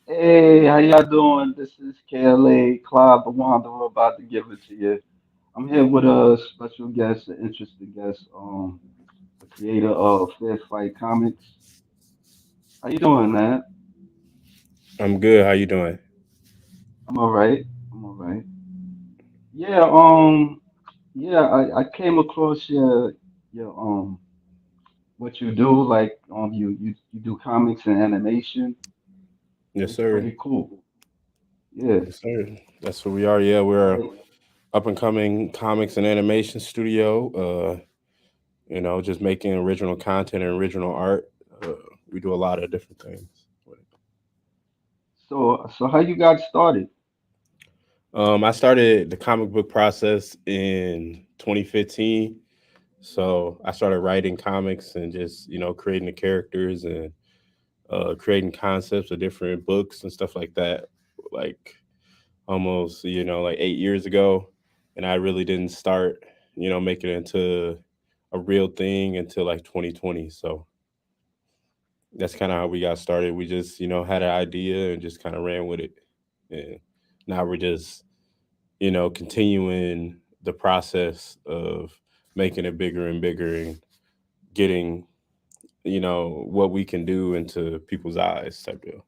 Hey, how y'all doing? This is KLA Clyde the Wanderer about to give it to you. I'm here with a special guest, an interesting guest, the creator of Fair Fight Comics. How you doing, man? I'm good. How you doing? I'm all right. I'm all right. Yeah, yeah, I came across your what you do, like you do comics and animation. Yes, It's sir. pretty cool. Yeah. Yes, sir. That's what we are. Yeah, we're a Like, up and coming comics and animation studio. Just making original content and original art. Uh, we do a lot of different things. so how you got started? I started the comic book process in 2015. So I started writing comics and just creating the characters and creating concepts of different books and stuff like that. Like almost like 8 years ago, and I really didn't start making it into a real thing until like 2020. So that's kind of how we got started. We just had an idea and just kind of ran with it, and now we're just continuing the process of making it bigger and bigger and getting what we can do into people's eyes type deal.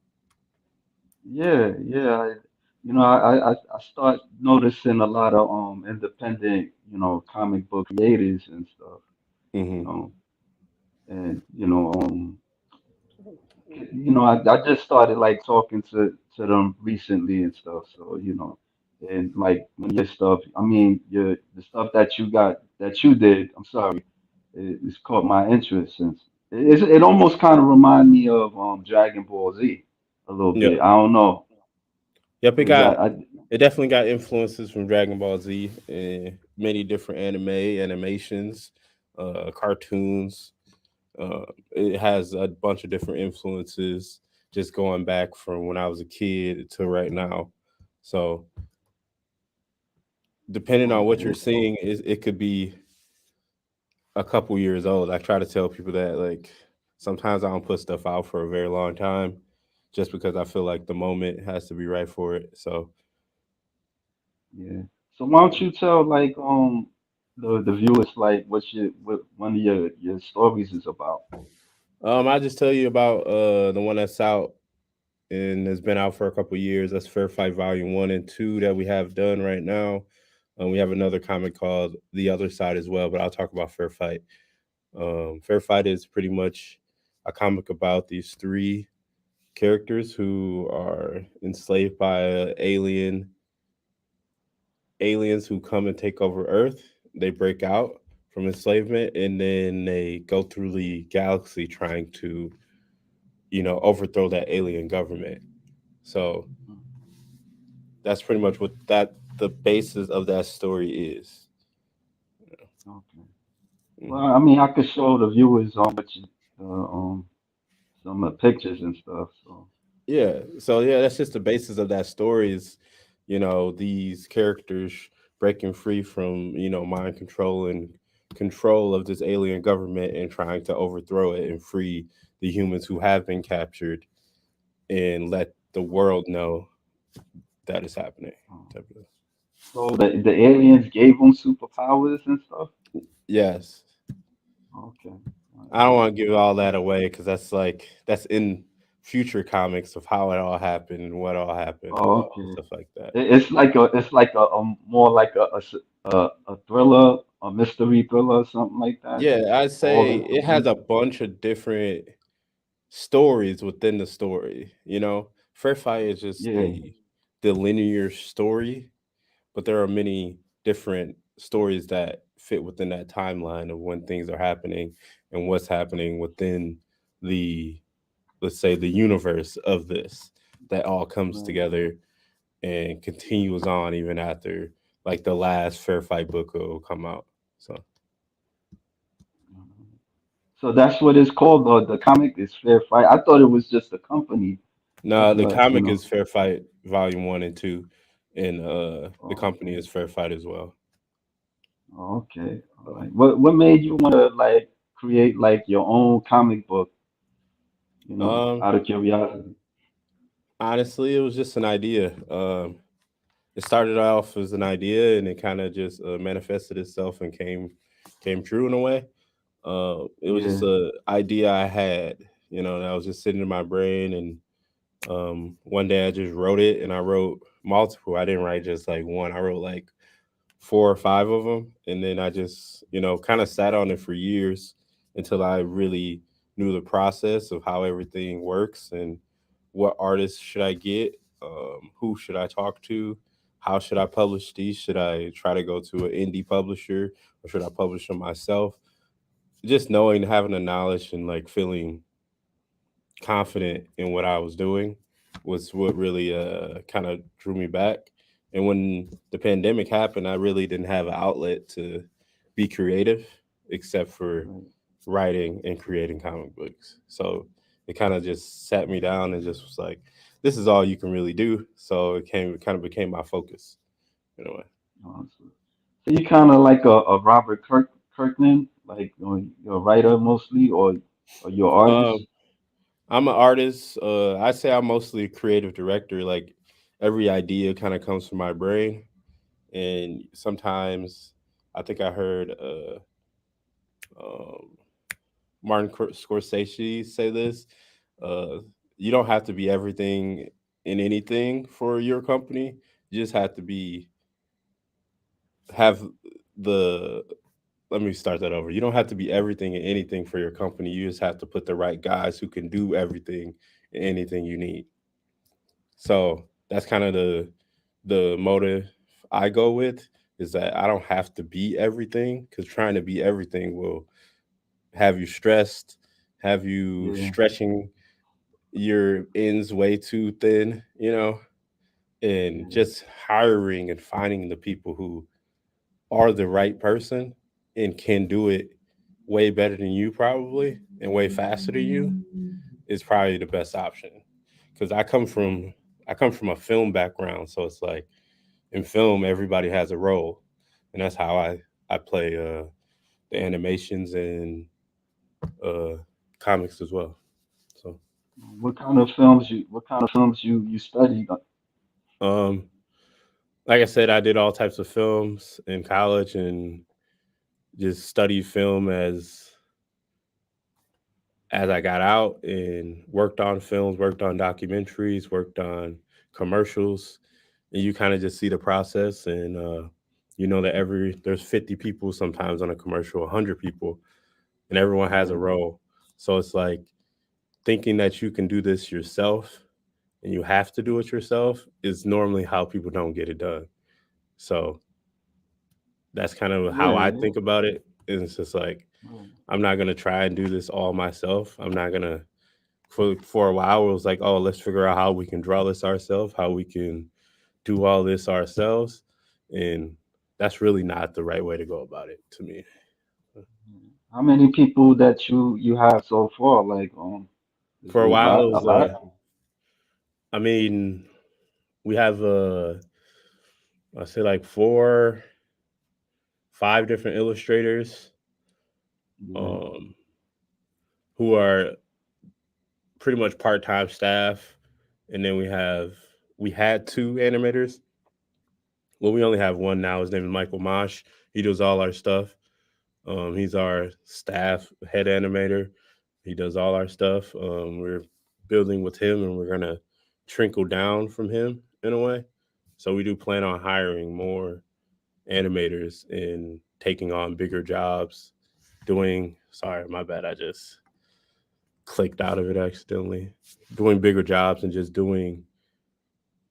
Yeah, yeah. I start noticing a lot of independent, comic book creators and stuff, you Hmm. know, and I just started like talking to them recently and stuff. So, and like when your stuff, I mean, your the stuff that you did, I'm sorry, it's caught my interest since it almost kind of remind me of Dragon Ball Z a little Yep. bit. I don't know. Yep, it 'Cause got it definitely got influences from Dragon Ball Z and many different animations, cartoons. It has a bunch of different influences just going back from when I was a kid to right now. So depending on what you're Okay. seeing, it could be a couple years old. I try to tell people that like sometimes I don't put stuff out for a very long time just because I feel like the moment has to be right for it. So Yeah. So why don't you tell like the viewers like what one of your stories is about? I just tell you about the one that's out and has been out for a couple years. That's Fair Fight Volume 1 and 2 that we have done right now. We have another comic called The Other Side as well, but I'll talk about Fair Fight. Fair Fight is pretty much a comic about these three characters who are enslaved by aliens who come and take over Earth. They break out from enslavement and then they go through the galaxy trying to, overthrow that alien government. So that's pretty much what that the basis of that story is. Okay. Well, Mhm. I mean, I could show the viewers some of the pictures and stuff. So Yeah. So yeah, that's just the basis of that story is, these characters breaking free from, mind control and control of this alien government and trying to overthrow it and free the humans who have been captured and let the world know that is happening. um, Type of- so the aliens gave them superpowers and stuff. Yes. Okay. All I don't right. want to give all that away because that's in future comics of how it all happened and what all happened, Oh, okay. stuff like that. It's like a more like a thriller, a mystery thriller, or something like that. Yeah, I'd All say into it has one. a bunch of different stories within the story. Fair Fight is just Yeah. the linear story, but there are many different stories that fit within that timeline of when things are happening and what's happening within the let's say the universe of this that all comes Right. together and continues on even after like the last Fair Fight book will come out. So Mhm. So that's what it's called. The comic is Fair Fight. I thought it was just a company. no, That's the what comic is Fair Fight Volume 1 and 2, and the Oh, company is Fair Fight as well. okay. All So, right. What made you want to like create like your own comic book? um, Out of curiosity. Honestly, it was just an idea. It started off as an idea, and it kind of just manifested itself and came true in a way. It was just Yeah, a idea I had, that was just sitting in my brain, and one day I just wrote it, and I wrote multiple. I didn't write just like one. I wrote like four or five of them, and then I just kind of sat on it for years until I really knew the process of how everything works and what artists should I get, who should I talk to, how should I publish these, should I try to go to an indie publisher or should I publish them myself. Just knowing, having the knowledge and like feeling confident in what I was doing was what really kind of drew me back. And when the pandemic happened, I really didn't have an outlet to be creative except for right. writing and creating comic books. So it kind of just sat me down and just was like, this is all you can really do. So it kind of became my focus in a way. Awesome. So you kind of like a Robert Kirkman, like you're a writer mostly, or you're an Um, artist. I'm an artist. I say I'm mostly a creative director. Like every idea kind of comes from my brain, and sometimes I think I heard um, Scorsese say this: uh, you don't have to be everything in anything for your company. You just have to be have the. Let me start that over. You don't have to be everything and anything for your company. You just have to put the right guys who can do everything and anything you need. So that's kind of the motive I go with, is that I don't have to be everything, because trying to be everything will have you stressed, have you Yeah, stretching your ends way too thin, and yeah, just hiring and finding the people who are the right person and can do it way better than you probably and way faster than you is probably the best option. Because I come from a film background, so it's like in film everybody has a role, and that's how I play the animations and uh, comics as well. So what kind of films you studied? um, like I said, I did all types of films in college and just studied film as I got out and worked on films, worked on documentaries, worked on commercials, and you kind of just see the process, and you know that there's 50 people sometimes on a commercial, 100 people, and everyone has a Right, role. So it's like thinking that you can do this yourself and you have to do it yourself is normally how people don't get it done. So that's kind of how yeah, I yeah, think about it. And it's just like right, I'm not gonna try and do this all myself. I'm not gonna for a while it was like, oh, let's figure out how we can draw this ourselves, how we can do all this ourselves. And that's really not the right way to go about it to me. yeah. How many people that you have so far? Like, is For it a while it a was lot? I mean, we have I say like four, five different illustrators Yeah, um who are pretty much part-time staff, and then we had two animators. Well, we only have one now. His name is Michael Mosh. He does all our stuff. He's our staff head animator. He does all our stuff. We're building with him, and we're gonna trickle down from him in a way. So we do plan on hiring more animators and taking on bigger jobs. Doing, sorry, my bad. I just clicked out of it accidentally. Doing bigger jobs and just doing,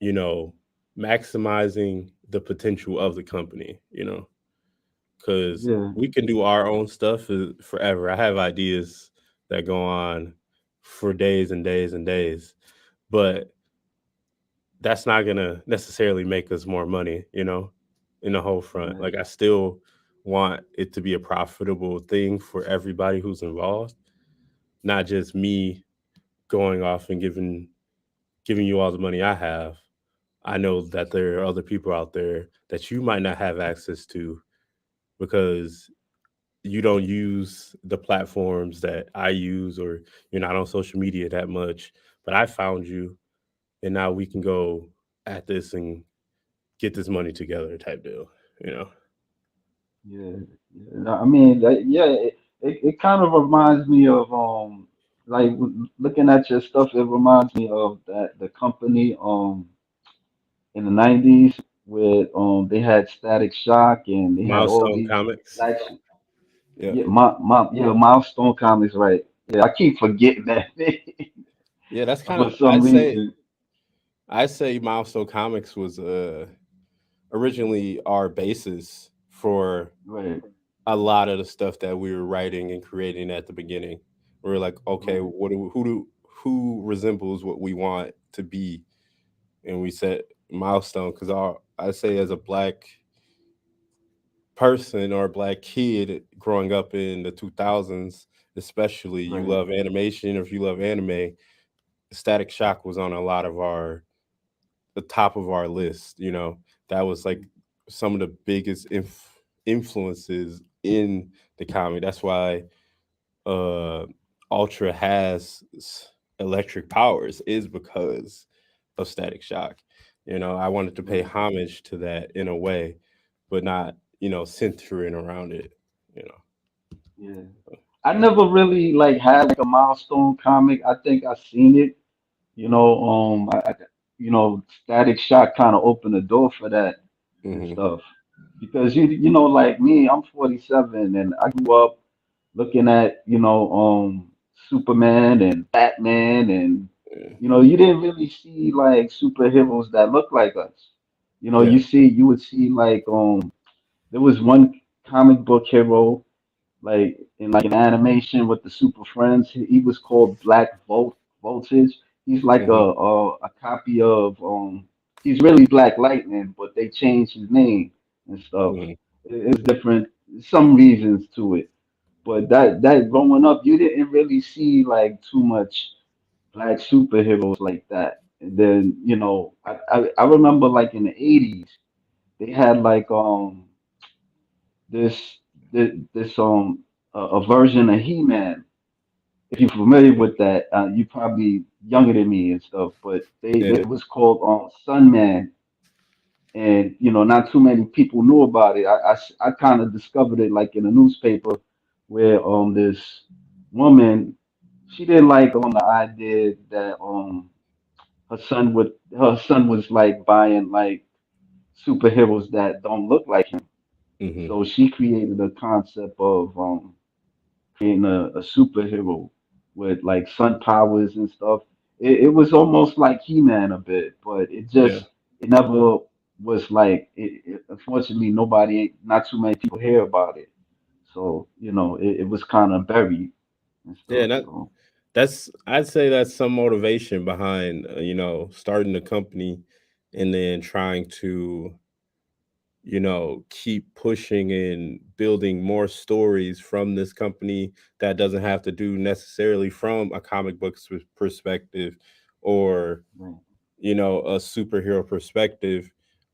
you know, maximizing the potential of the company. Because yeah, we can do our own stuff forever. I have ideas that go on for days and days and days, but that's not gonna necessarily make us more money, in the whole front. right, Like I still want it to be a profitable thing for everybody who's involved, not just me going off and giving you all the money I have. I know that there are other people out there that you might not have access to because you don't use the platforms that I use, or you're not on social media that much. But I found you and now we can go at this and get this money together type deal, you know. Yeah, yeah. No, I mean, yeah, it kind of reminds me of like looking at your stuff. It reminds me of that the company in the '90s where they had Static Shock and they had all Milestone these Comics. black Yeah. yeah yeah Milestone Comics, right? Yeah, I keep forgetting that name Yeah, that's kind for of some reason. I say Milestone Comics was originally our basis for Right, a lot of the stuff that we were writing and creating at the beginning. We were like, okay, right, what do who resembles what we want to be, and we set milestone because I say as a black person or a black kid growing up in the 2000s, especially you right. love animation or if you love anime, Static Shock was on a lot of our the top of our list. You know, that was like some of the biggest influences in the comic. That's why uh Ultra has electric powers is because of Static Shock. You know, I wanted to pay Right. homage to that in a way, but not, you know, centering around it, you know. Yeah. I never really like had like a milestone comic. I think I seen it. You know, you know, Static Shock kind of opened the door for that and Hmm. stuff. Because you know, like me, I'm 47, and I grew up looking at Superman and Batman, and Yeah. you didn't really see like superheroes that look like us. Yeah. You would see like there was one comic book hero like in animation with the Super Friends. He was called Voltage. He's like Hmm. a copy of he's really Black Lightning, but they changed his name and stuff. Hmm. It's different, some reasons to it. But that growing up, you didn't really see like too much black superheroes like that. And then I remember like in the '80s they had like this this a version of He-Man. If you're familiar with that, you probably younger than me and stuff, but Yeah. it was called Sunman, and not too many people knew about it. I kind of discovered it like in a newspaper where this woman she didn't like the idea that her son was like buying like superheroes that don't look like him. Hmm. So she created a concept of creating a superhero with like sun powers and stuff. It was almost like He-Man a bit, but Yeah. it never was like unfortunately not too many people hear about it. So, it was kind of buried and Yeah. stuff. And So that's I'd say that's some motivation behind you know, starting the company and then trying to, you know, keep pushing and building more stories from this company that doesn't have to do necessarily from a comic book perspective or, right, you know, a superhero perspective,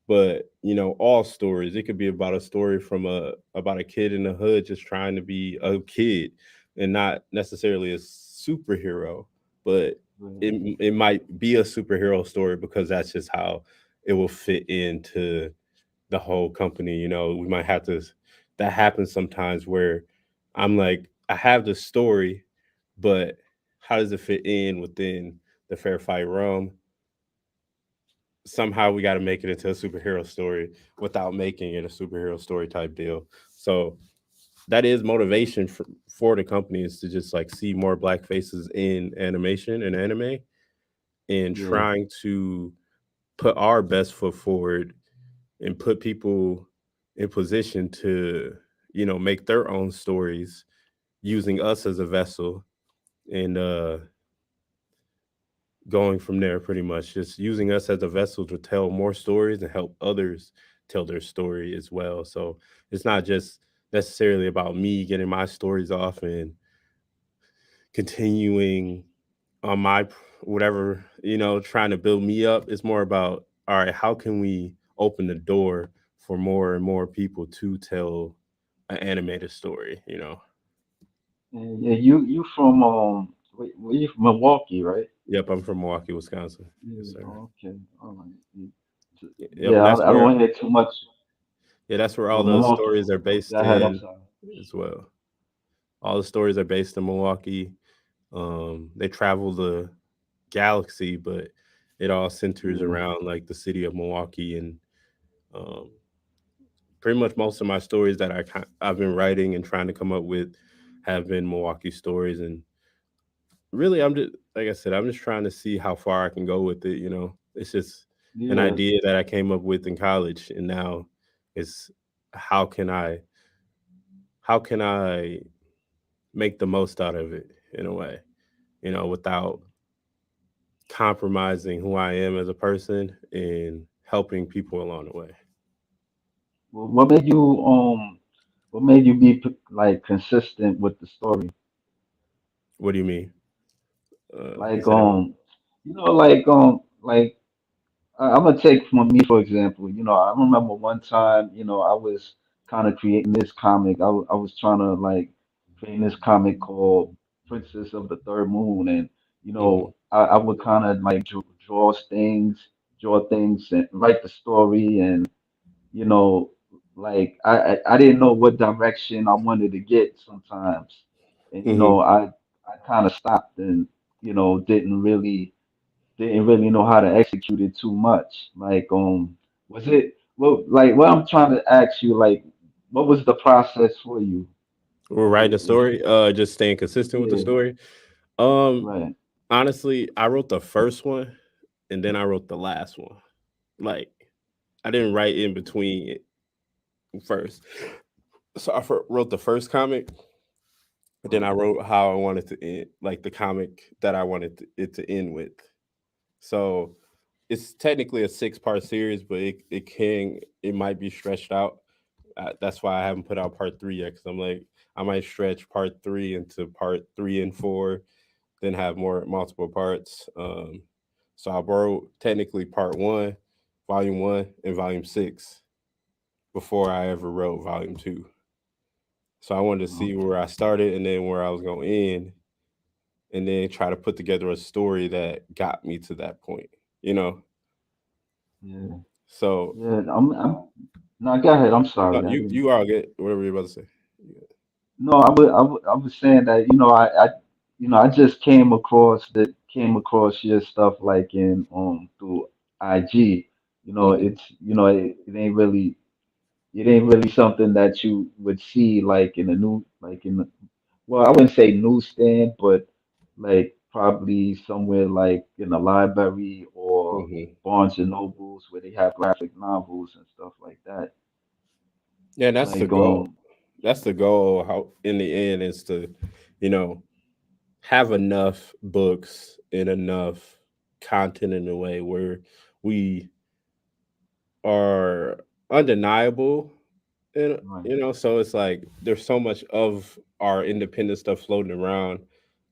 but you know, all stories. It could be about a story from a about a kid in the hood just trying to be a kid and not necessarily a superhero, but right, it might be a superhero story because that's just how it will fit into the whole company. You know, we might have to that happens sometimes where I'm like, I have the story, but how does it fit in within the fair fight realm? Somehow we got to make it into a superhero story without making it a superhero story type deal. So that is motivation for the companies to just like see more black faces in animation and anime and yeah, trying to put our best foot forward and put people in position to, you know, make their own stories using us as a vessel and going from there pretty much just using us as a vessel to tell more stories and help others tell their story as well. So it's not just necessarily about me getting my stories off and continuing on my whatever, you know, trying to build me up. It's more about, all right, how can we open the door for more and more people to tell an animated story, you know? yeah. You from where you from Milwaukee, right? Yep, I'm from Milwaukee, Wisconsin. Yes, Yeah. sir. Okay. All right. Yep, Yeah, and that's I don't where want to hear too much. yeah, that's where all Well, the Milwaukee. stories are Go based ahead. I'm in sorry. as well. All the stories are based in Milwaukee. They travel the galaxy, but it all centers Yeah. around like the city of Milwaukee, and um, pretty much most of my stories that I've been writing and trying to come up with have been Milwaukee stories. And really, I'm just like I said, I'm just trying to see how far I can go with it. It's just an Yeah. idea that I came up with in college, and now it's how can I how can I make the most out of it in a way, without compromising who I am as a person and helping people along the way. Well, what made you be like consistent with the story? What do you mean? Like Say that one. like I'm gonna take from me for example. I remember one time, I was kind of creating this comic. I was trying to like create this comic called Princess of the Third Moon, and Mm-hmm. I would kind of like draw things, and write the story, and you know, like I didn't know what direction I wanted to get sometimes, and Mm-hmm. I kind of stopped and didn't really know how to execute it too much. Like, was it well? Like, what I'm trying to ask you, like, what was the process for you? We're writing a Was story, just staying consistent with the yeah, story. Um, right, Honestly, I wrote the first one and then I wrote the last one. Like, I didn't write in between it first. So wrote the first comic, and then I right, wrote how I wanted to end, like the comic that I wanted it to end with. So it's technically a 6-part series, but it might be stretched out. That's why I haven't put out part three yet, because I'm like I might stretch part three into part three and four, then have more multiple parts. So I wrote technically part one, volume one, and volume six before I ever wrote volume two. So I wanted to see where okay, I started and then where I was going to end, and then try to put together a story that got me to that point. You know, yeah, so yeah. I'm. No, go ahead. I'm no, sorry. I didn't. you all get whatever you're about to say. No, I was saying that I just came across your stuff like in through IG. Hmm. It's it ain't really something that you would see like in a new like in the, well, I wouldn't say newsstand, but like probably somewhere like in a library or Hmm. Barnes and Nobles where they have graphic novels and stuff like that. Yeah, that's the Like goal. That's the goal. How in the end is to, you know, have enough books and enough content in a way where we are undeniable, and right, so it's like there's so much of our independent stuff floating around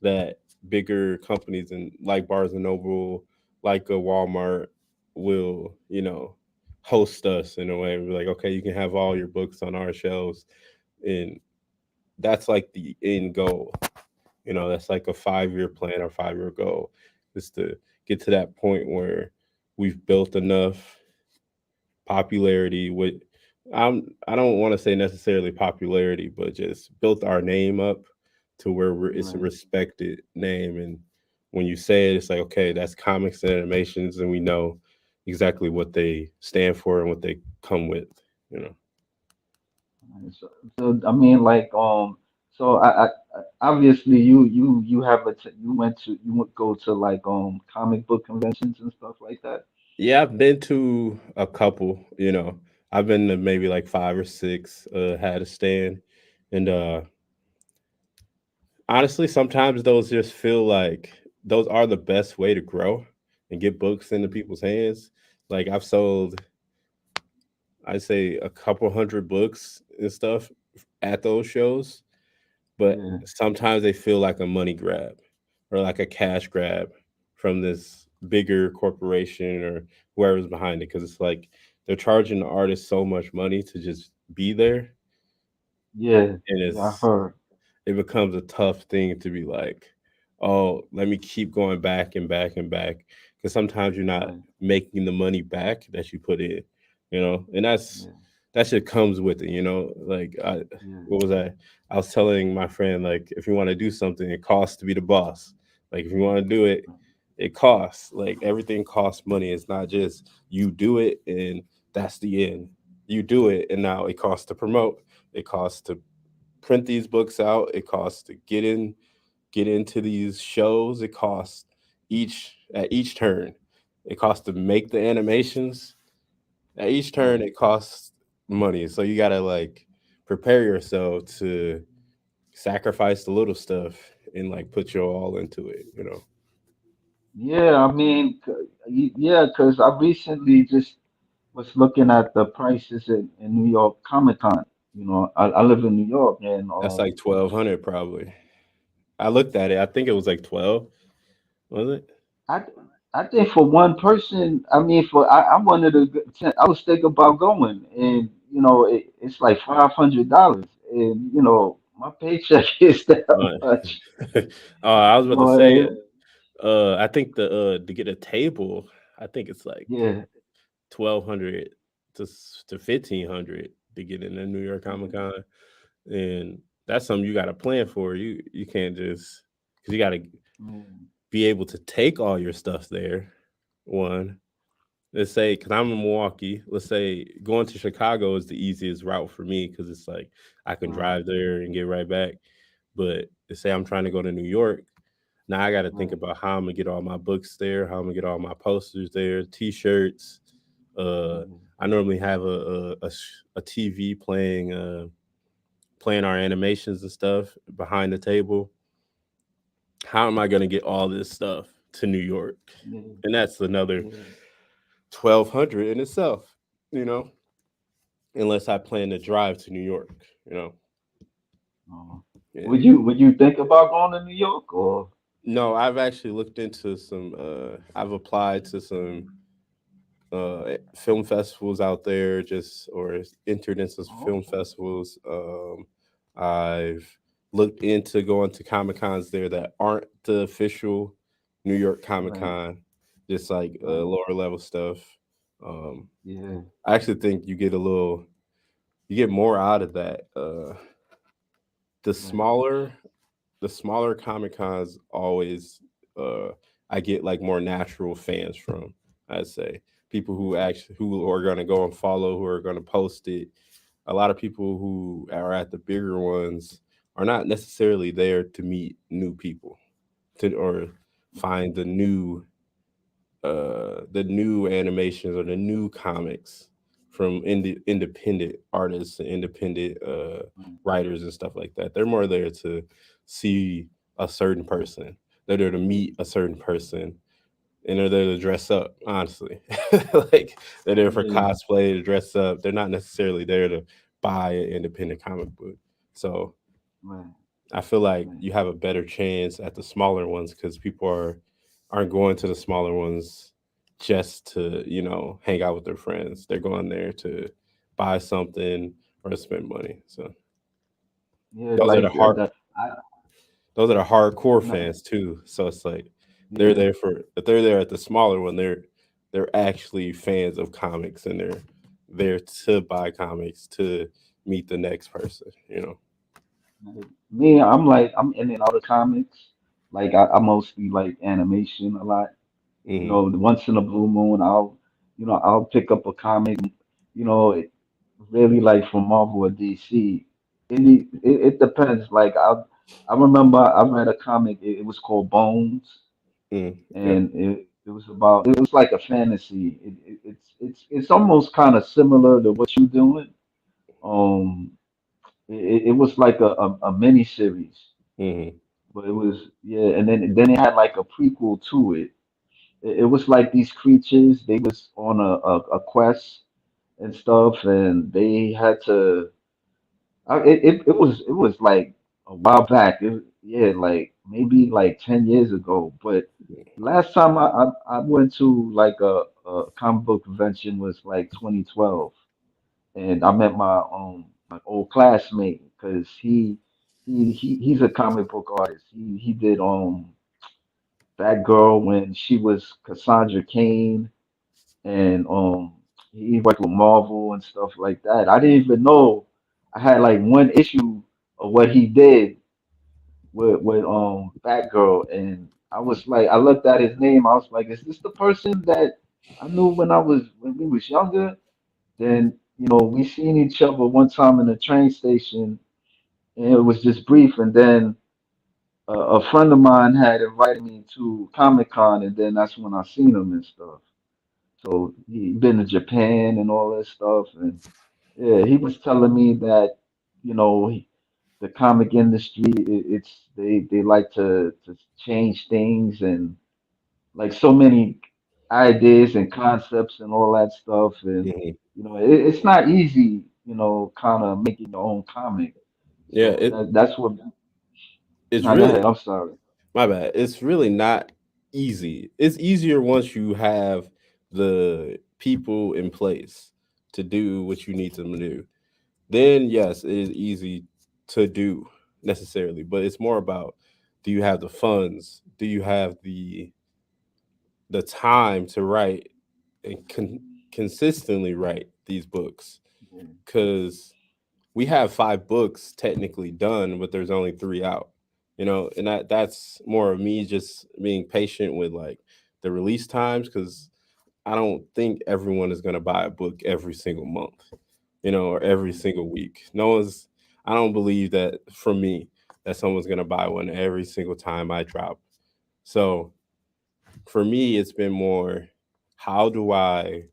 that bigger companies and like Barnes and Noble, like a Walmart, will host us in a way. We're like, okay, you can have all your books on our shelves, and that's like the end goal. That's like a 5-year plan or 5-year goal, is to get to that point where we've built enough popularity with I don't want to say necessarily popularity, but just built our name up to where it's a right. respected name. And when you say it, it's like, okay, that's comics and animations, and we know exactly what they stand for and what they come with, you know. Right. So I mean, like, so obviously you have you went to you would go to like comic book conventions and stuff like that. Yeah, I've been to a couple, I've been to maybe like 5 or 6, had a stand. And honestly, sometimes those just feel like those are the best way to grow and get books into people's hands. Like I've sold, I'd say a couple hundred books and stuff at those shows, but Yeah, sometimes they feel like a money grab or like a cash grab from this bigger corporation or whoever's behind it, because it's like they're charging the artist so much money to just be there, yeah, and yeah. I heard. it becomes a tough thing to be like, oh, let me keep going back and back and back, because sometimes you're not right, making the money back that you put in, and yeah, that shit comes with it, like yeah, what was I was telling my friend, like, if you want to do something, it costs to be the boss. Like, if you want to do it, right, it costs. Like, everything costs money. It's not just you do it and that's the end. You do it and now it costs to promote, it costs to print these books out, it costs to get into these shows, it costs each turn, it costs to make the animations, at each turn right. it costs money. So you gotta, like, prepare yourself to sacrifice the little stuff and, like, put your all into it. Yeah, I mean, yeah, because I recently just was looking at the prices in New York Comic Con. I live in New York, and That's like 1,200 probably. I looked at it, I think it was like 12, was it? I I think for one person, I mean, I wanted I was thinking about going, and it's like $500, and my paycheck is that uh, much. I was about to say, And, I think to get a table, I think it's like yeah, 1,200 to 1,500 to get in the New York Comic yeah, Con, and that's something you got to plan for. You can't just, because you got to man, be able to take all your stuff there. One, let's say, because I'm in Milwaukee, let's say going to Chicago is the easiest route for me because it's like I can right, drive there and get right back. But let's say I'm trying to go to New York. Now I got to think right, about how I'm gonna get all my books there, how I'm gonna get all my posters there, T-shirts. yeah, I normally have a TV playing our animations and stuff behind the table. How am I gonna get all this stuff to New York? yeah, And that's another yeah. 1,200 in itself, you know, unless I plan to drive to New York, you know. Uh, would And you think about going to New York or? no, I've actually looked into I've applied to some film festivals out there, just or entered into some Oh, film okay, festivals. I've looked into going to Comic Cons there that aren't the official New York Comic right, Con, just like right, lower level stuff. Um, yeah, I actually think you get more out of that. The right, smaller the smaller Comic Cons always, uh I get like more natural fans from, I'd say. People right, who are gonna go and follow, who are gonna post it. A lot of people who are at the bigger ones are not necessarily there to meet new people, to or find the new animations or the new comics from independent artists and independent right, writers and stuff like that. They're more there to see a certain person. They're there to meet a certain person, and they're there to dress up. Honestly, like, they're there for yeah, cosplay, to dress up. They're not necessarily there to buy an independent comic book. So right, I feel like right, you have a better chance at the smaller ones because people aren't going to the smaller ones just to, hang out with their friends. They're going there to buy something or to spend money. So yeah. those are Like the hard I those are the hardcore no, fans too. So it's like they're yeah, there for if they're there at the smaller one, they're actually fans of comics, and they're there to buy comics to meet the next person. like, me, I'm in and out of comics. Like I mostly like animation a lot. Hmm. Once in a blue moon, I'll pick up a comic. It really like from Marvel or DC. It depends. Like I remember I read a comic. It was called Bones, Mm. Yep. and it was like a fantasy. It's almost kind of similar to what you're doing. Um, it was like a mini series, Hmm. but it was yeah, and then it had like a prequel to it. It was like these creatures. They was on a quest and stuff, and they had to. It was like a while back. Yeah, like maybe like 10 years ago. But last time I went to like a comic book convention was like 2012, and I met my old classmate because he's a comic book artist. He did that girl when she was Cassandra Cain, and he worked with Marvel and stuff like that. I didn't even know I had like one issue of what he did with Batgirl, and I was like, I looked at his name, I was like, is this the person that I knew when we was younger? Then we seen each other one time in the train station, and it was just brief, and then a friend of mine had invited me to Comic Con, and then that's when I seen him and stuff. So he been to Japan and all that stuff, and yeah, he was telling me that you know he, the comic industry, it's they like to change things, and like so many ideas and concepts and all that stuff, and Mhm. it's not easy, kind of making your own comic. Yeah, So that's what. it's No, go really ahead. I'm sorry. my bad. It's really not easy. It's easier once you have the people in place to do what you need them to do. Then yes, it is easy to do necessarily, but it's more about, do you have the funds? Do you have the time to write and consistently write these books? Yeah, Because we have 5 books technically done, but there's only 3 out. And that's more of me just being patient with like the release times, because I don't think everyone is going to buy a book every single month, or every right, single week. No one's. I don't believe that, from me, that someone's going to buy one every single time I drop. So for me, it's been more, how do I,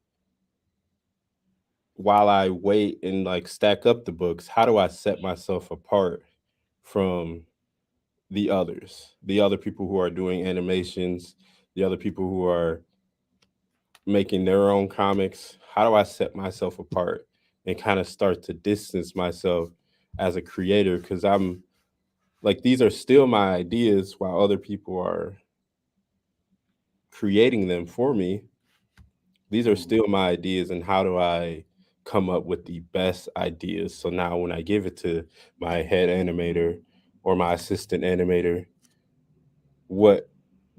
while I wait and like stack up the books, how do I set myself apart from the other people who are doing animations, the other people who are making their own comics? How do I set myself apart and kind of start to distance myself as a creator? Because I'm like, these are still my ideas while other people are creating them for me. These are right, still my ideas, and how do I come up with the best ideas? So now when I give it to my head animator or my assistant animator, what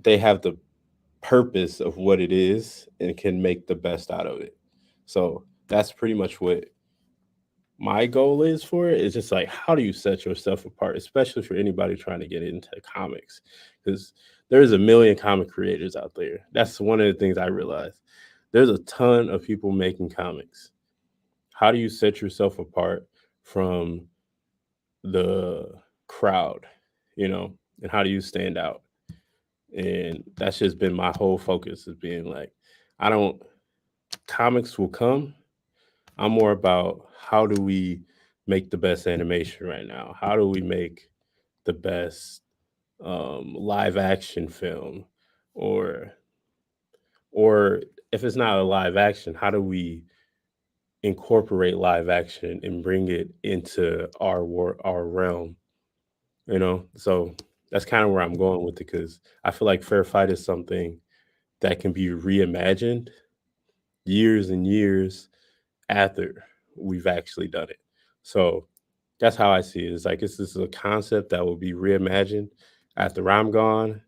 they have the purpose of what it is and can make the best out of it. So that's pretty much what my goal is for it. It's just like, how do you set yourself apart, especially for anybody trying to get into comics? Because there's a million comic creators out there. That's one of the things I realized. There's a ton of people making comics. How do you set yourself apart from the crowd, and how do you stand out? And that's just been my whole focus, is being like, I don't, comics will come. I'm more about, how do we make the best animation right now? How do we make the best live action film? or or if it's not a live action, how do we incorporate live action and bring it into our realm? So that's kind of where I'm going with it, because I feel like fair fight is something that can be reimagined years and years after we've actually done it. So that's how I see it. It's like, this is a concept that will be reimagined after I'm gone.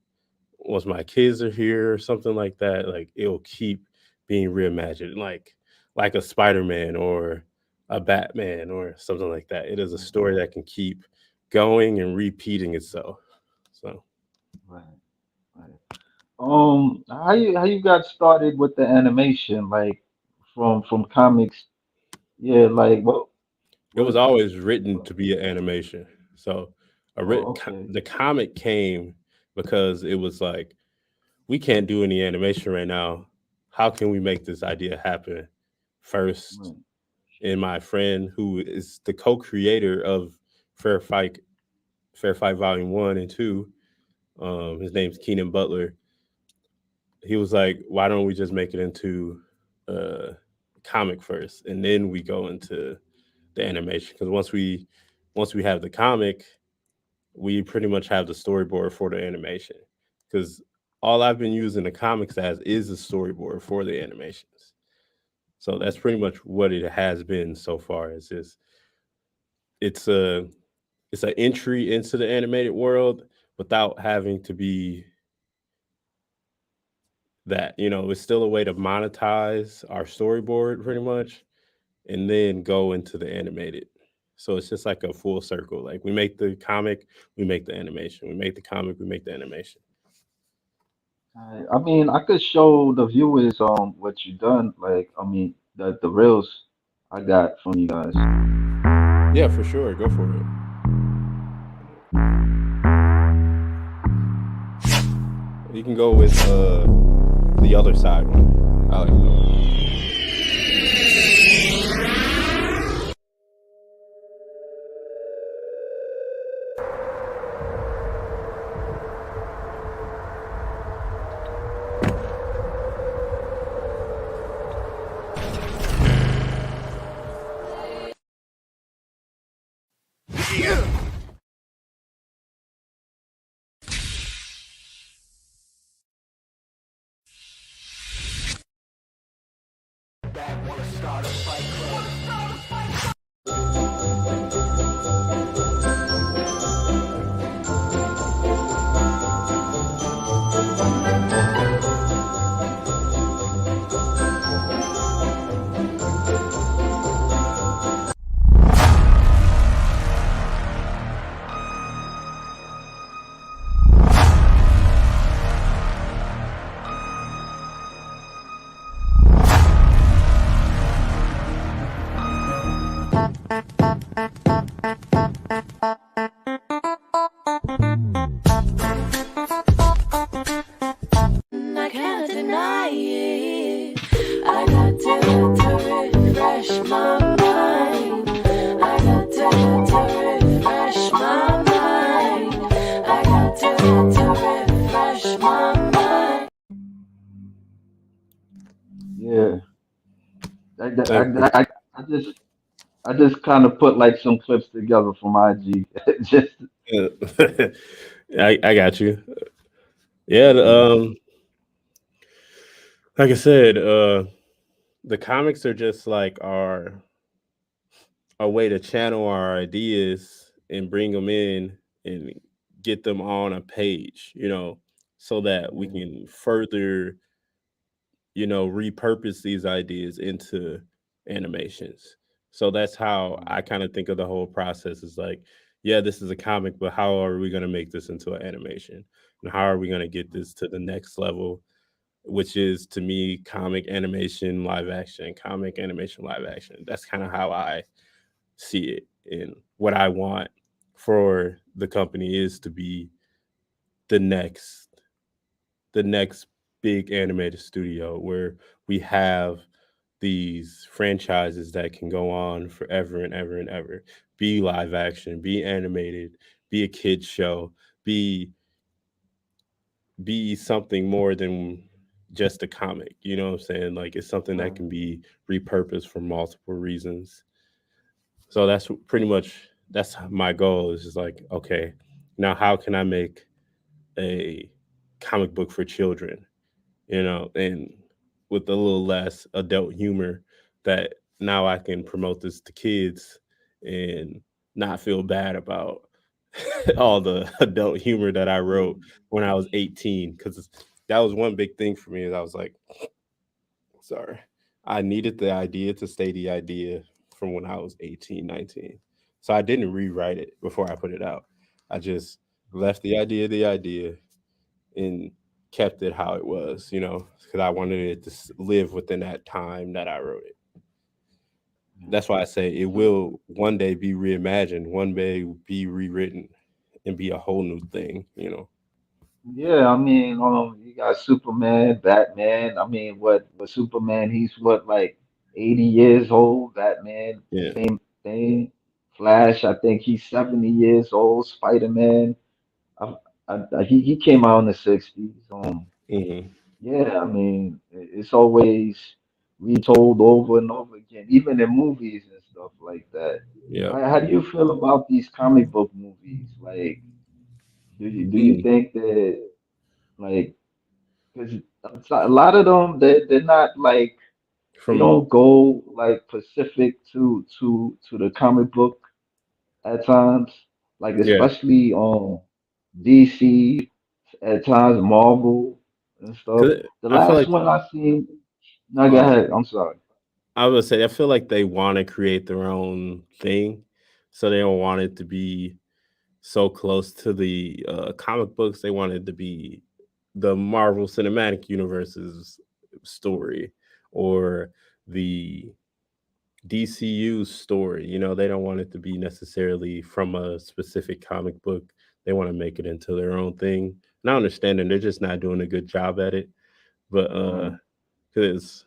Once my kids are here or something like that, like, it'll keep being reimagined, like a Spider-Man or a Batman or something like that. It is a right, story that can keep going and repeating itself. So right, right. How you got started with the animation, like from comics? Yeah, like it was what always written what? to be an animation. So Oh, okay, the comic came because it was like, we can't do any animation right now. How can we make this idea happen first? right, And my friend, who is the co-creator of Fair Fight, Fair Fight Volume 1 and 2, his name's Keenan Butler. He was like, "Why don't we just make it into a comic first, and then we go into the animation? Because once we have the comic, we pretty much have the storyboard for the animation. Because all I've been using the comics as is a storyboard for the animations. So that's right, pretty much what it has been so far. It's a it's an entry into the animated world without having to be that. It's still a way to monetize our storyboard pretty much, and then go into the animated. So it's just like a full circle. Like we make the comic, we make the animation. We make the comic, we make the animation. I mean, I could show the viewers what you done. Like, I mean, the reels I got from you guys. Yeah, for sure. Go for it. You can go with the other side one. I like that. I can't deny it. I got to refresh my mind. I got to refresh my mind. I got to refresh my mind. Yeah, Uh, I just kind of put like some clips together from IG. Just I got you. Yeah, yeah, like I said, the comics are just like our way to channel our ideas and bring them in and get them on a page, so that we yeah, can further, repurpose these ideas into animations. So that's how yeah, I kind of think of the whole process is like, yeah, this is a comic, but how are we going to make this into an animation? And how are we going to get this to the next level, which is to me comic animation, live action, comic animation, live action. That's kind of how I see it. And what I want for the company is to be the next the next big animated studio where we have these franchises that can go on forever and ever and ever, be live action, be animated, be a kids show, be be something more than just a comic. You know what I'm saying? Like it's something that right, can be repurposed for multiple reasons. So that's pretty much that's my goal is just like, okay, now how can I make a comic book for children, and with a little less adult humor that now I can promote this to kids and not feel bad about all the adult humor that I yeah, wrote when I was 18 cuz that was one big thing for me is I was like, sorry. I needed the idea to stay the idea from when I was 18, 19. So I didn't rewrite it before I put it out. I just left the idea, and kept it how it was, because I wanted it to live within that time that I wrote it. yeah. That's why I say it So will one day be reimagined, one day be rewritten, and be a whole new thing. yeah, I mean, you got Superman, Batman. I mean, what Superman? He's what like 80 years old. Batman, Yeah. same thing. Flash, I think he's 70 years old. Spider-Man, he came out in the 60s. Hmm. Yeah, I mean, it's always retold over and over again, even in movies and stuff like that. Yep. How do you feel about these comic book movies? Like, do you Mm. think that like because a lot of them they're not like they From don't go like specific to the comic book at times, like Yeah. especially on DC at times, Marvel. and stuff. 'Cause The I feel last like one I seen. No, go um ahead. I'm sorry. I would say I feel like they want to create their own thing, so they don't want it to be so close to the comic books. They want it to be the Marvel Cinematic Universe's story or the DCU story. You know, they don't want it to be necessarily from a specific comic book. They want to make it into their own thing. And I understand, and they're just not doing a good job at it. But Right. because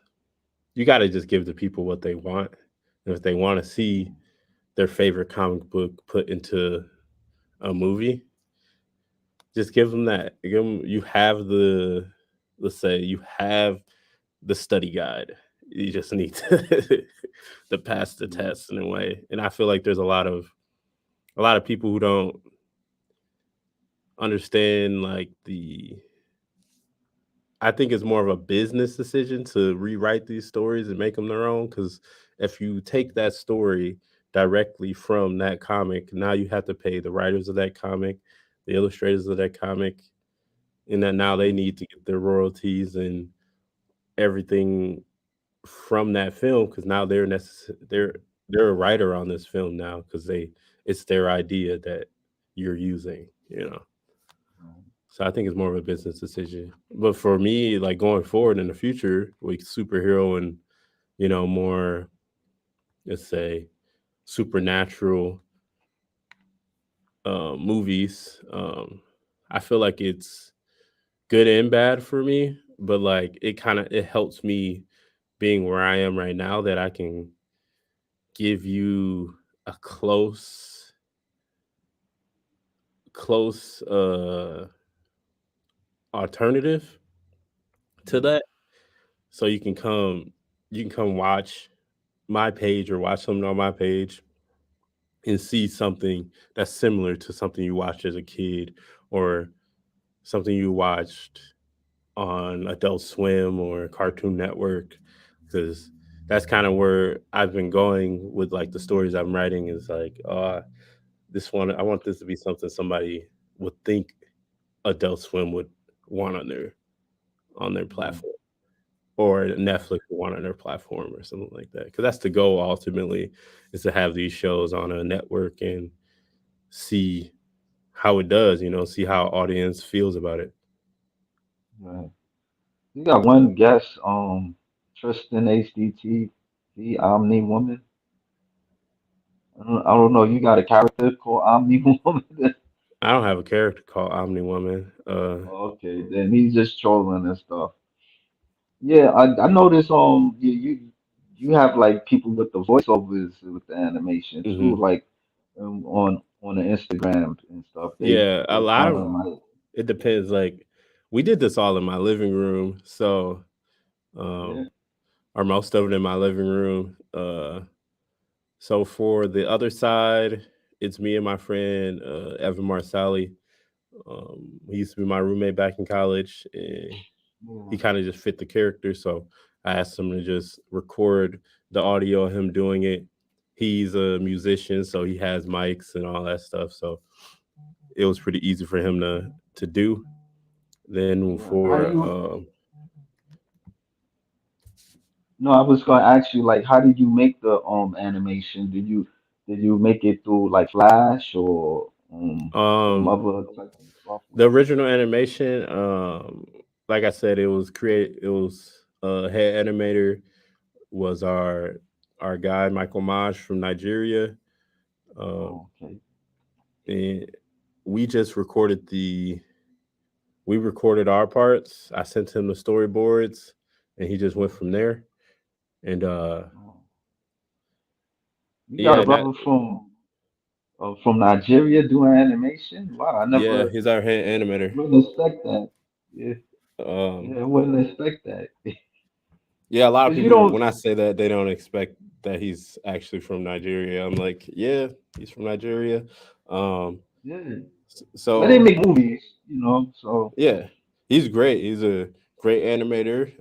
you got to just give the people what they want. And if they want to see their favorite comic book put into a movie, just give them that. Give them, you have the, let's say you have the study guide. You just need to, to pass the Yeah. test in a way. And I feel like there's a lot of people who don't understand like the I think it's more of a business decision to rewrite these stories and make them their own. Because if you take that story directly from that comic, now you have to pay the writers of that comic, the illustrators of that comic, and that now they Mhm. need to get their royalties and everything from that film because now they're a writer on this film now because it's their idea that you're using, you know. Right. So I think it's more of a business decision. But for me, like going forward in the future with superhero and more, let's say, supernatural movies, I feel like it's good and bad for me. But like it helps me being where I am right now that I can give you a close alternative to Yeah. that. So you can come watch my page or watch something on my page and see something that's similar to something you watched as a kid or something you watched on Adult Swim or Cartoon Network because that's kind of where I've been going with like the stories I'm writing is like this one I want this to be something somebody would think Adult Swim would want on their Right. platform or Netflix would want on their platform or something like that because that's the goal ultimately is to have these shows on a network and see how it does, see how audience feels about it. Right. You got one guest. Tristan HDT, the Omni Woman. I don't know. You got a character called Omni Woman. I don't have a character called Omni Woman. Okay, then he's just trolling and stuff. Yeah, I noticed. You have like people with the voiceovers with the animation too, mhm. like on the Instagram and stuff. Yeah, a They lot kind of of like it depends. Like we did this all in my living room, so yeah. um, or most of it in my living room. So for the other side, it's me and my friend Evan Marsali. He used to be my roommate back in college, and he Yeah. kind of just fit the character. So I asked him to just record the audio of him doing it. He's a musician, so he has mics and all that stuff. So it was pretty easy for him to do. Then Yeah. How for you? No, I was gonna ask you like, how did you make the animation? Did you make it through like Flash or some um other type of the software? original animation, like I said, it was head animator was our guy Michael Maj from Nigeria. Um, Oh, okay. and we just recorded our parts. I sent him the storyboards, and he just went from there. And Oh. You got a yeah, that brother from Nigeria doing animation? Wow, I yeah, never he's our head animator. wouldn't expect that. Yeah, Um, yeah, I wouldn't expect that. yeah, a lot of Cause you people don't. when I say that they don't expect that he's actually from Nigeria. I'm like, yeah, he's from Nigeria. Um, Yeah, but they so make movies, So yeah, he's great. He's a great animator.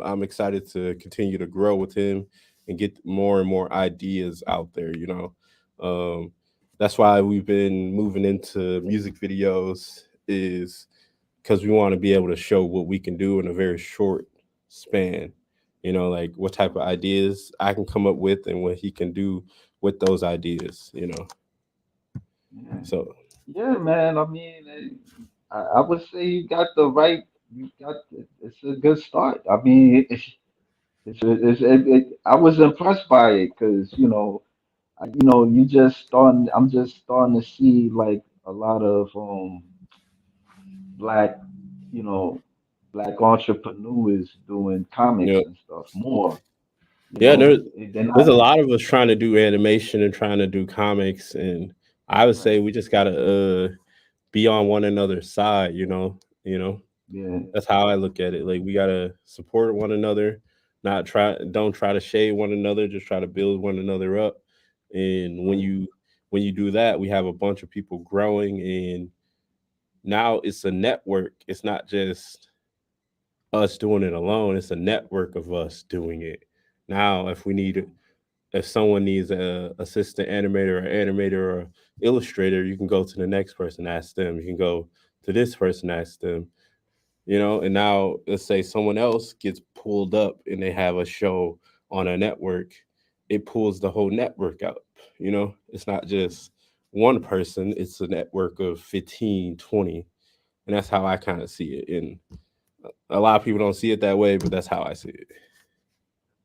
I'm excited to continue to grow with him and get more and more ideas out there. That's why we've been moving into music videos. Is because we want to be able to show what we can do in a very short span. Like what type of ideas I can come up with and what he can do with those ideas. Yeah, So yeah, man. I mean, I would say you got the right. You got it's a good start. I mean, I was impressed by it because you just starting. I'm just starting to see like a lot of black, you know, black entrepreneurs doing yeah, comics and stuff more. yeah. They're There's not a lot of us trying to do animation and trying to do comics, and I would right. say we just gotta be on one another's side. You know. Yeah, That's how I look at it. Like we gotta support one another, not don't try to shade one another, just try to build one another up. And when right. you do that, we have a bunch of people growing, and now it's a network. It's not just us doing it alone. It's a network of us doing it. Now, if someone needs a assistant animator or illustrator, you can go to the next person, ask them. You can go to this person, ask them. And now let's say someone else gets pulled up and they have a show on a network, it pulls the whole network up. It's not just one person, it's a network of 15, 20. And that's how I kind of see it. And a lot of people don't see it that way, but that's how I see it.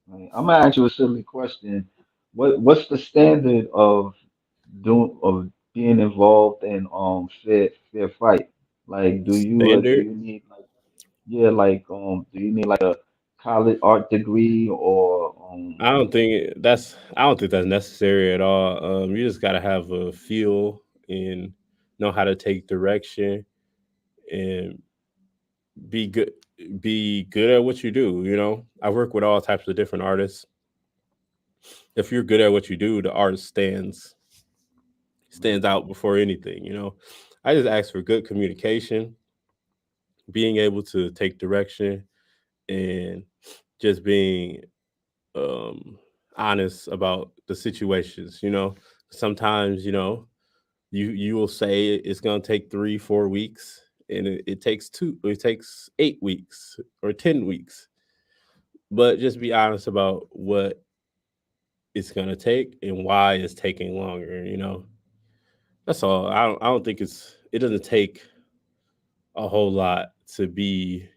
Right. I'm gonna ask you a silly question. What's the standard of being involved in fair fight? Like, do Standard. you need like yeah like do you need like a college art degree or I don't think that's necessary at all. You just gotta have a feel and know how to take direction and be good be good at what you do. I work with all types of different artists. If you're good at what you do, the art stands out before anything. I just ask for good communication, being able to take direction, and just being um honest about the situations. Sometimes you will say it's going to take 3-4 weeks, and it takes 8 weeks or 10 weeks, but just be honest about what it's going to take and why it's taking longer. That's all. I don't think it doesn't take a whole lot to be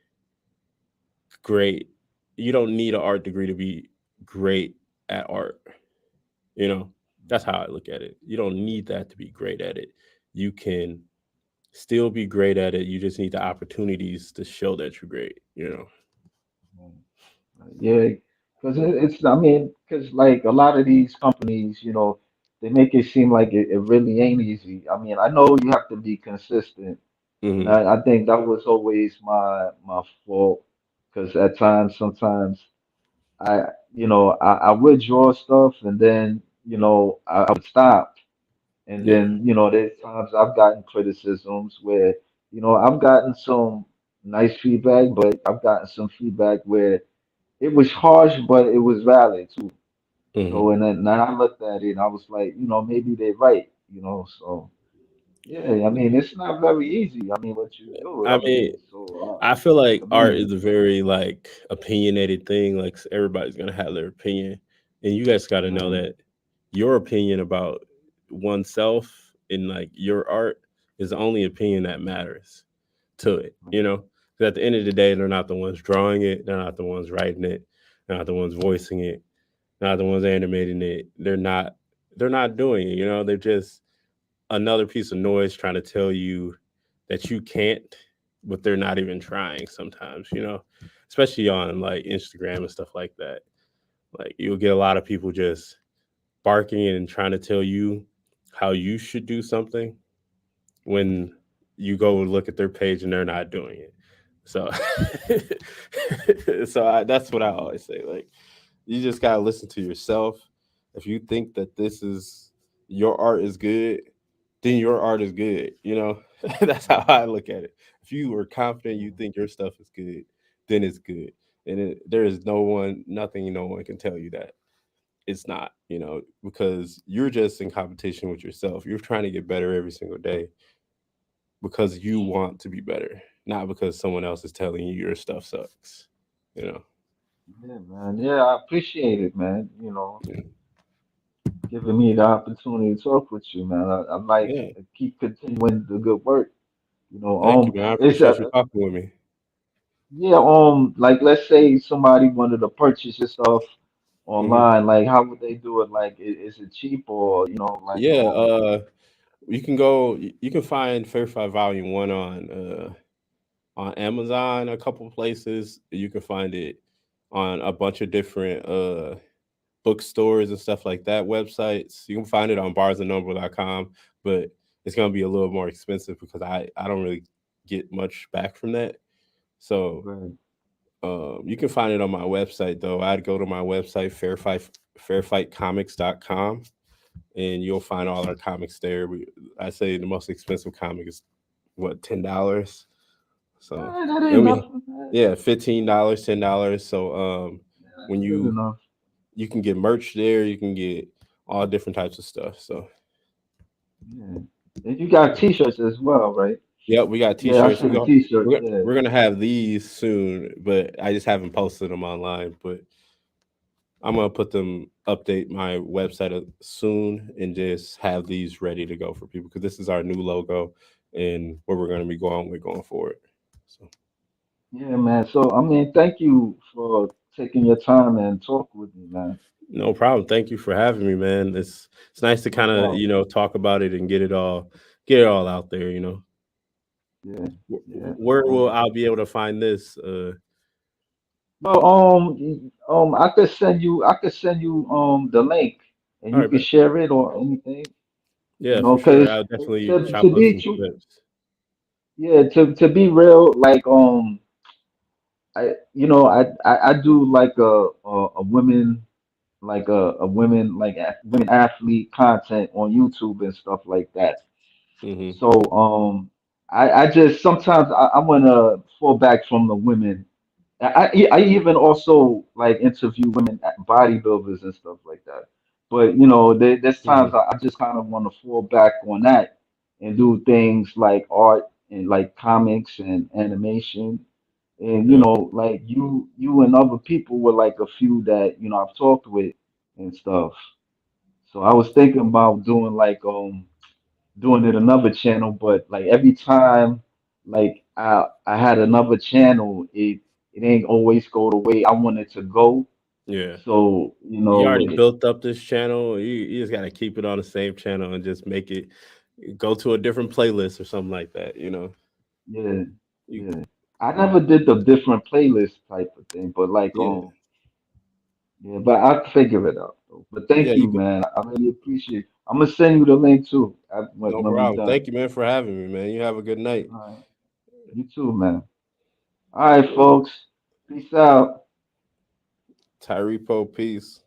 great. You don't need an art degree to be great at art. you know that's how I look at it. You don't need that to be great at it. You can still be great at it. You just need the opportunities to show that you're great. yeah, because it's I mean because like a lot of these companies they make it seem like it really ain't easy. I mean I know you have to be consistent. And Hmm. I think that was always my fault because at times, sometimes I would draw stuff and then, I would stop. And Yeah. then, there's times I've gotten criticisms where, I've gotten some nice feedback, but I've gotten some feedback where it was harsh, but it was valid too. Hmm. So, and then I looked at it and I was like, maybe they're right. So. Yeah, I mean, it's not very easy. I mean, what you do. I I mean, mean, so I feel I like art commend is you. a very like opinionated thing. Like everybody's gonna have their opinion, and you guys got to know Right, that your opinion about oneself in like your art is the only opinion that matters to it. right, 'Cause at the end of the day, they're not the ones drawing it. They're not the ones writing it. They're not the ones voicing it. They're not the ones animating it. They're not doing it. They're just another piece of noise trying to tell you that you can't, but they're not even trying sometimes, especially on like Instagram and stuff like that. Like you'll get a lot of people just barking and trying to tell you how you should do something when you go look at their page and they're not doing it. So, that's what I always say. Like, you just gotta listen to yourself. If you think that your art is good, then your art is good. That's how I look at it. If you are confident you think your stuff is good, then it's good. And there is no one can tell you that it's not, because you're just in competition with yourself. You're trying to get better every single day because you want to be better. not because someone else is telling you your stuff sucks. You know. Yeah, man. Yeah, I appreciate it, man. Yeah. Giving me the opportunity to talk with you, man. I like Yeah. keep continuing the good work. Thank you, man. I It's appreciate you talking with me. yeah, like let's say somebody wanted to purchase your stuff Hmm. online, like how would they do it? Like, is it cheap or like Yeah. You can go. You can find Fairfield Volume One on Amazon, a couple places. You can find it on a bunch of different bookstores and stuff like that websites. You can find it on barsandnoble.com, but it's gonna be a little more expensive because I don't really get much back from that. So right? you can find it on my website though. I'd go to my website fairfightcomics.com and you'll find all our comics there. I say the most expensive comic is what, $10. So That ain't I mean, nothing. yeah, $15, $10. So when That's good enough. you can get merch there, you can get all different types of stuff. So Yeah, and you got T-shirts as well, right? yeah, we got Yeah, I t-shirts. see the T-shirt. We're gonna have these soon, but I just haven't posted them online. But I'm gonna put them update my website soon and just have these ready to go for people because this is our new logo and where we're gonna be going with going forward. So Yeah, man. So I mean, thank you for taking your time and talk with me, man. no problem. Thank you for having me, man. It's nice to No kind of problem. talk about it and get it all out there. Yeah, yeah. Where will I be able to find this? Well, I could send you the link, and All you right, can bet. share it or anything. Yeah, for sure. Because I'll definitely to chop up be some true, clips. yeah, to be real, like I do like a women like a women like women athlete content on YouTube and stuff like that. Hmm. So I just sometimes I want to fall back from the women. I even also like interview women bodybuilders and stuff like that. But there's times Hmm. I just kind of want to fall back on that and do things like art and like comics and animation. And Yeah, like you and other people were like a few that I've talked with and stuff. So I was thinking about doing it another channel, but like every time like I had another channel, it ain't always go the way I want it to go. yeah. So You already built up this channel. You just got to keep it on the same channel and just make it go to a different playlist or something like that. yeah, You, yeah. I never did the different playlist type of thing, but like yeah, yeah, but I'll figure it out though. But thank yeah. You you, could. man. I really appreciate. I'm gonna send you the link too No when we problem. done. Thank you, man, for having me, man. You have a good night. All right, you too, man. All right, folks. Peace out. Tyrepo, peace.